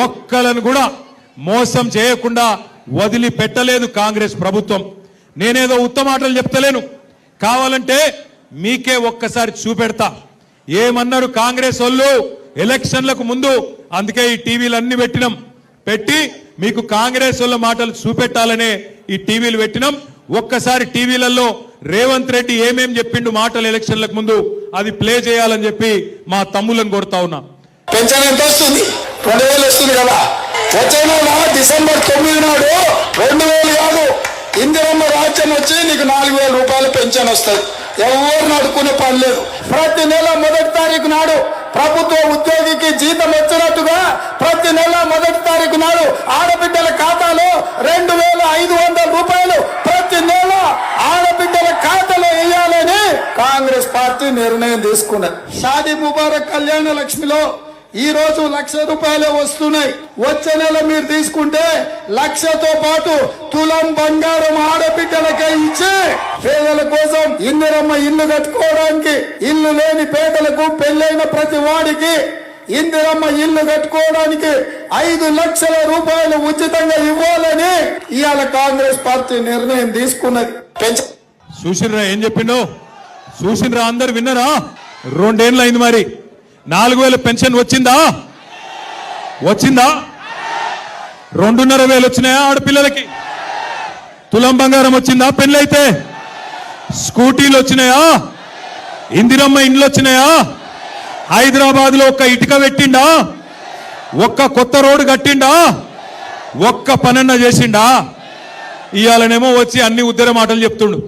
ఒక్కలను కూడా మోసం చేయకుండా వదిలిపెట్టలేదు కాంగ్రెస్ ప్రభుత్వం. నేనేదో ఉత్తమ మాటలు చెప్తలేను, కావాలంటే మీకే ఒక్కసారి చూపెడతా. ఏమన్నారు కాంగ్రెస్ వాళ్ళు ఎలక్షన్లకు ముందు? అందుకే ఈ టీవీలన్నీ పెట్టి మీకు కాంగ్రెస్ వాళ్ళ మాటలు చూపెట్టాలనే ఈ టీవీలు పెట్టినాం. ఒక్కసారి టీవీలలో రేవంత్ రెడ్డి ఏమేం చెప్పిండు మాటలు ఎలక్షన్లకు ముందు అది ప్లే చేయాలని చెప్పి మా తమ్ములను కోరుతా ఉన్నా. పెన్షన్ ఎంత వస్తుంది? 2000 వస్తుంది కదా. వచ్చే నెల డిసెంబర్ 9 నాడు 2000 కాదు, ఇందిరమ్మ రాజ్యం వచ్చి నీకు 4000 రూపాయలు పెన్షన్ వస్తుంది. ఎవరు నడుకునే పని లేదు. ప్రతి నెల 1వ తారీఖు నాడు ప్రభుత్వ ఉద్యోగికి జీతం వచ్చినట్టుగా ప్రతి నెల 1వ తారీఖు నాడు ఆడబిడ్డల ఖాతాలో 2500 రూపాయలు ప్రతి నెల ఆడబిడ్డల ఖాతాలో వేయాలని కాంగ్రెస్ పార్టీ నిర్ణయం తీసుకున్నది. షాదీ ముబారక్ కళ్యాణ లక్ష్మిలో ఈ రోజు 1,00,000 రూపాయలే వస్తున్నాయి. వచ్చే నెల మీరు తీసుకుంటే 1,00,000తో పాటు తులం బంగారం ఆడబిడ్డలకే ఇచ్చి పేదల కోసం ఇందిరమ్మ ఇల్లు కట్టుకోవడానికి, ఇల్లు లేని పేదలకు, పెళ్లైన ప్రతి వాడికి ఇందిరమ్మ ఇల్లు కట్టుకోవడానికి 5 లక్షల రూపాయలు ఉచితంగా ఇవ్వాలని ఇవాళ కాంగ్రెస్ పార్టీ నిర్ణయం తీసుకున్నది. చూసినరా ఏం చెప్పిండో? చూసినరా? అందరు విన్నారా? 2 ఏళ్ళు అయింది. మరి 4000 పెన్షన్ వచ్చిందా? 2,500 వచ్చినాయా? ఆడపిల్లలకి తులం బంగారం వచ్చిందా? పెళ్ళైతే స్కూటీలు వచ్చినాయా? ఇందిరమ్మ ఇండ్లు వచ్చినాయా? హైదరాబాద్ లో ఒక్క ఇటుక పెట్టిండా? ఒక్క కొత్త రోడ్డు కట్టిండా? ఒక్క పనన్న చేసిండా? ఇవాళనేమో వచ్చి అన్ని ఉద్దర మాటలు చెప్తుండు.